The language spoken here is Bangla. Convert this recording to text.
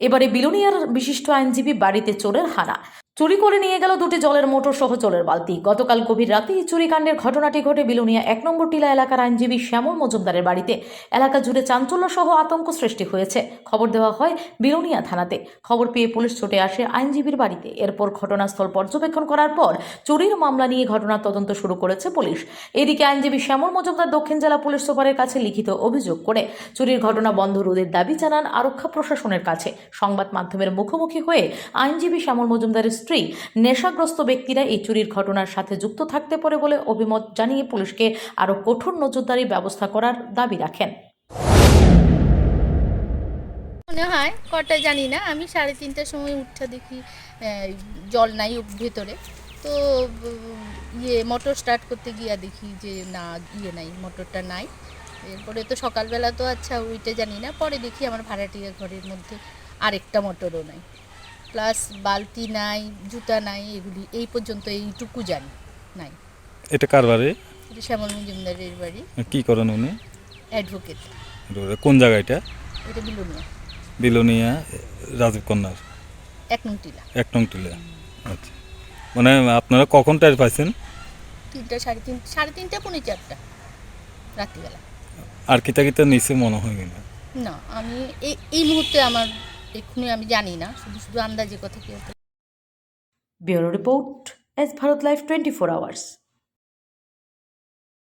এবারে বিলোনিয়ার বিশিষ্ট আইনজীবী বাড়িতে চোরের হানা। চুরি করে নিয়ে গেল দুটি জলের মোটর সহ জলের বালতি। গতকাল গভীর রাতে এই চুরিকাণ্ডের ঘটনাটি ঘটে বিলোনিয়া 1 নম্বর টিলা এলাকার আইনজীবী শ্যামল মজুমদারের বাড়িতে। এলাকা জুড়ে চাঞ্চল্য সহ আতঙ্ক সৃষ্টি হয়েছে। খবর দেওয়া হয় বিলোনিয়া থানাতে। খবর পেয়ে পুলিশ ছুটে আসে আইনজীবীর বাড়িতে। এরপর ঘটনাস্থল পর্যবেক্ষণ করার পর চুরির মামলা নিয়ে ঘটনার তদন্ত শুরু করেছে পুলিশ। এদিকে আইনজীবী শ্যামল মজুমদার দক্ষিণ জেলা পুলিশ সুপারের কাছে লিখিত অভিযোগ করে চুরির ঘটনা বন্ধ রোধের দাবি জানান আরক্ষা প্রশাসনের কাছে। সংবাদ মাধ্যমের মুখোমুখি হয়ে আইনজীবী শ্যামল মজুমদারের স্ত্রী নেশাগ্রস্ত ব্যক্তিরা এই চুরির ঘটনার সাথে যুক্ত থাকতে পারে বলে অভিমত জানিয়ে পুলিশকে আরও কঠোর নজরদারি ব্যবস্থা করার দাবি রাখেন। মনে হয় কটা জানি না, আমি 3:30টার সময় উঠে দেখি জল নাই ভেতরে। তো মোটর স্টার্ট করতে গিয়ে দেখি যে না, নাই, মোটরটা নাই। এরপরে তো সকালবেলা তো আচ্ছা ওইটা জানি না, পরে দেখি আমার ভাড়াটিয়া ঘরের মধ্যে আরেকটা মোটরও নাই, প্লাস বালতি নাই, জুতা নাই, এগুলি এই পর্যন্ত এইটুকু জানি নাই। এটা কার বাড়ি? এটা শ্যামল মজুমদারের বাড়ি। কি করেন উনি? অ্যাডভোকেট। কোন জায়গা এটা? এটা বিলোনিয়া বিলোনিয়া রাজীব কন্যার 1 নং টিলা। 1 নং টিলা। আচ্ছা, মানে আপনারা কখন টাইম পাইছেন? 3টা, 3:30, 3:30, 4:30 রাত্রিবেলা। আর কিতা নিচে মনে হয় কিনা? না, আমি এই মুহূর্তে আমার এক্ষুনি আমি জানি না, শুধু আন্দাজে কথা কি। Bureau report, S Bharat live 24 hours.